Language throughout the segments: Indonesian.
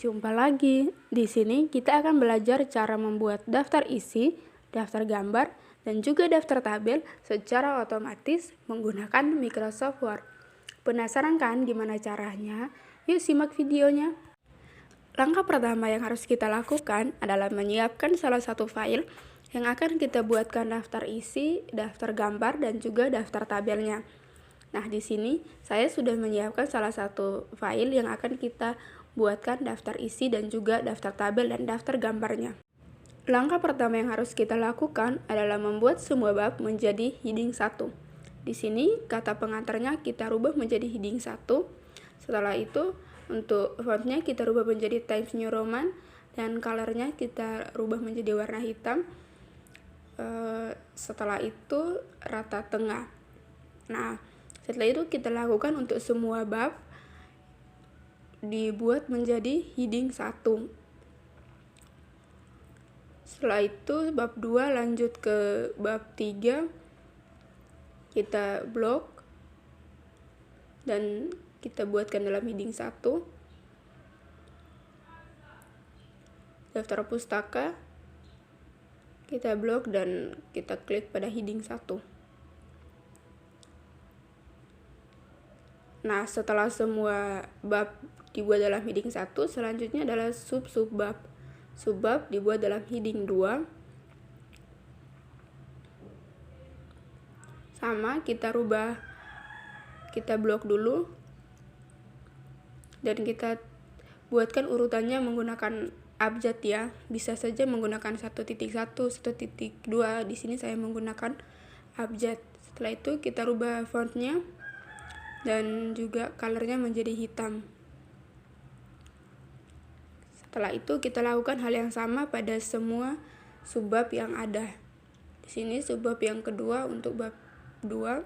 Jumpa lagi. Di sini kita akan belajar cara membuat daftar isi, daftar gambar, dan juga daftar tabel secara otomatis menggunakan Microsoft Word. Penasaran kan gimana caranya? Yuk simak videonya. Langkah pertama yang harus kita lakukan adalah menyiapkan salah satu file yang akan kita buatkan daftar isi, daftar gambar, dan juga daftar tabelnya. Nah, di sini saya sudah menyiapkan salah satu file yang akan kita buatkan daftar isi dan juga daftar tabel dan daftar gambarnya. Langkah pertama yang harus kita lakukan adalah membuat semua bab menjadi heading 1. Di sini kata pengantarnya kita rubah menjadi heading 1. Setelah itu untuk fontnya kita rubah menjadi Times New Roman dan colornya kita rubah menjadi warna hitam. Setelah itu rata tengah. Nah, setelah itu kita lakukan untuk semua bab dibuat menjadi heading 1. Setelah itu bab 2 lanjut ke bab 3, kita blok dan kita buatkan dalam heading 1. Daftar pustaka kita blok dan kita klik pada heading 1. Nah, setelah semua bab dibuat dalam heading 1, selanjutnya adalah sub-bab. Subbab dibuat dalam heading 2. Sama, kita rubah, kita blok dulu. Dan kita buatkan urutannya menggunakan abjad ya. Bisa saja menggunakan 1.1, 1.2. Di sini saya menggunakan abjad. Setelah itu kita rubah fontnya dan juga colornya menjadi hitam. Setelah itu kita lakukan hal yang sama pada semua subbab yang ada. Di sini subbab yang kedua untuk bab 2,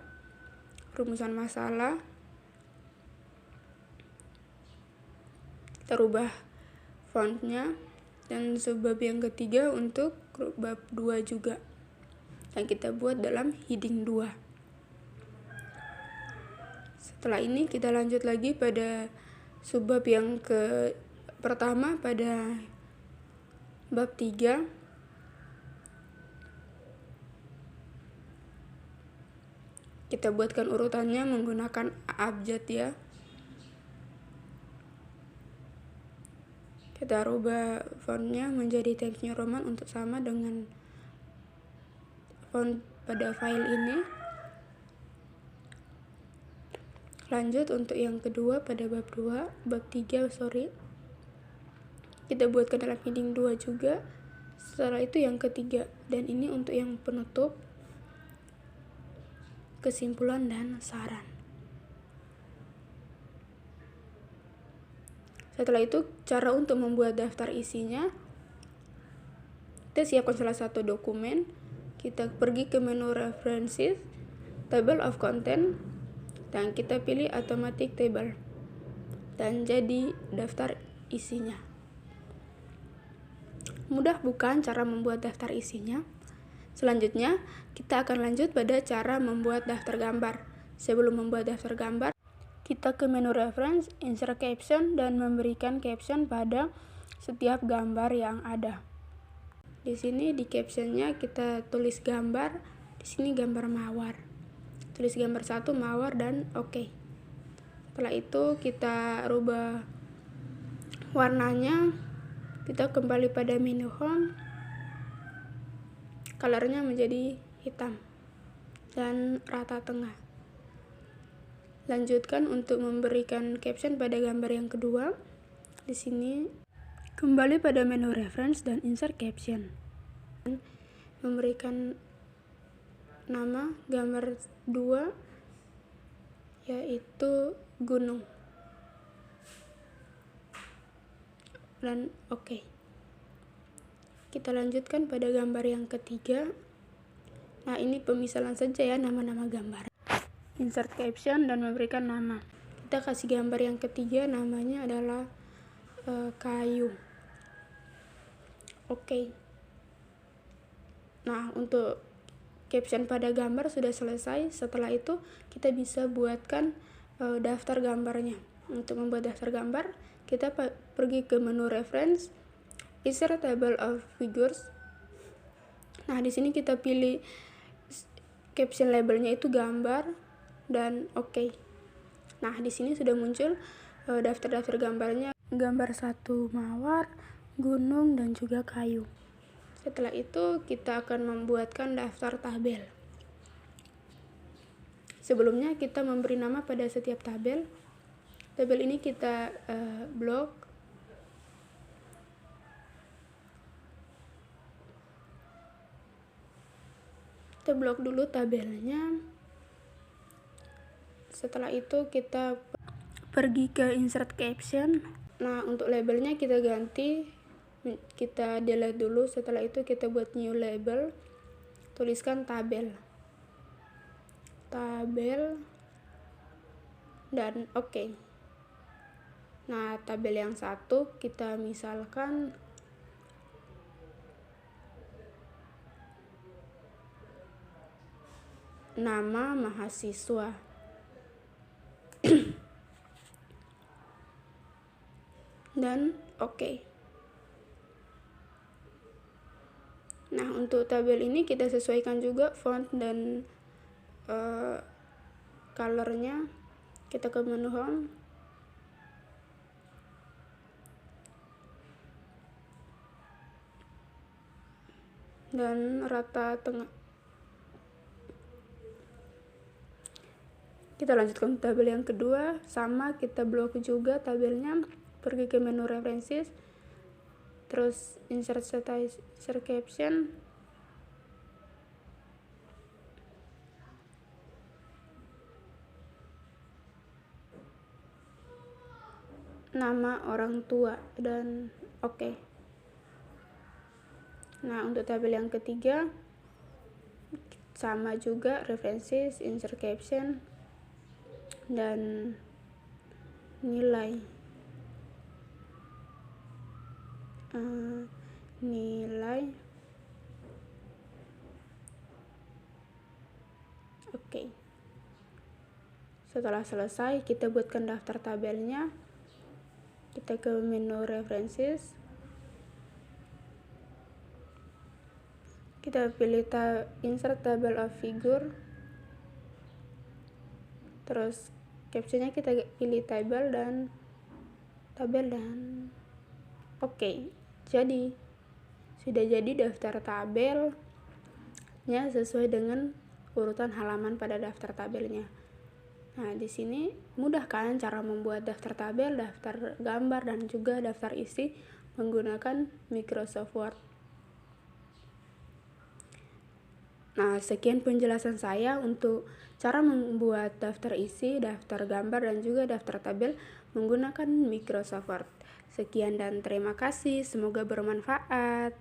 rumusan masalah. Kita rubah fontnya dan subbab yang ketiga untuk bab 2 juga. Dan kita buat dalam heading 2. Setelah ini kita lanjut lagi pada subbab yang pertama pada bab 3. Kita buatkan urutannya menggunakan abjad ya. Kita rubah fontnya menjadi Times New Roman untuk sama dengan font pada file ini. Lanjut untuk yang kedua pada bab 3, kita buatkan dalam heading 2 juga. Setelah itu yang ketiga, dan ini untuk yang penutup, kesimpulan dan saran. Setelah itu cara untuk membuat daftar isinya, kita siapkan salah satu dokumen, kita pergi ke menu references, table of content, dan kita pilih automatic table dan jadi daftar isinya. Mudah bukan cara membuat daftar isinya? Selanjutnya kita akan lanjut pada cara membuat daftar gambar. Sebelum membuat daftar gambar, kita ke menu reference, insert caption, dan memberikan caption pada setiap gambar yang ada. Di sini di captionnya kita tulis gambar, di sini gambar mawar. Tulis gambar 1 mawar dan oke. Setelah itu kita rubah warnanya, kita kembali pada menu home, colornya menjadi hitam dan rata tengah. Lanjutkan untuk memberikan caption pada gambar yang kedua. Di sini kembali pada menu reference dan insert caption. Memberikan nama gambar 2 yaitu gunung dan oke. Kita lanjutkan pada gambar yang ketiga. Nah, ini pemisalan saja ya nama-nama gambar. Insert caption dan memberikan nama. Kita kasih gambar yang ketiga, namanya adalah kayu. Oke. Nah, untuk caption pada gambar sudah selesai. Setelah itu kita bisa buatkan daftar gambarnya. Untuk membuat daftar gambar, kita pergi ke menu reference, insert table of figures. Nah, di sini kita pilih caption labelnya itu gambar dan oke. Nah, di sini sudah muncul daftar-daftar gambarnya, gambar satu mawar, gunung, dan juga kayu. Setelah itu kita akan membuatkan daftar tabel. Sebelumnya kita memberi nama pada setiap tabel. Tabel ini kita blok. Kita blok dulu tabelnya. Setelah itu kita pergi ke insert caption. Nah, untuk labelnya kita ganti, kita delete dulu. Setelah itu kita buat new label, tuliskan tabel dan oke. Nah, tabel yang satu kita misalkan nama mahasiswa. Dan oke. Nah, untuk tabel ini kita sesuaikan juga font dan colornya. Kita ke menu home, dan rata tengah. Kita lanjutkan tabel yang kedua, sama kita blok juga tabelnya, pergi ke menu references, terus insert caption, nama orang tua, dan oke. Nah, untuk tabel yang ketiga sama juga, references, insert caption, dan nilai. Oke. Setelah selesai, kita buatkan daftar tabelnya. Kita ke menu references, kita pilih insert table of figure, terus captionnya kita pilih tabel dan oke. Jadi sudah jadi daftar tabelnya sesuai dengan urutan halaman pada daftar tabelnya. Nah, di sini mudah kan cara membuat daftar tabel, daftar gambar, dan juga daftar isi menggunakan Microsoft Word. Nah, sekian penjelasan saya untuk cara membuat daftar isi, daftar gambar, dan juga daftar tabel menggunakan Microsoft Word. Sekian dan terima kasih, semoga bermanfaat.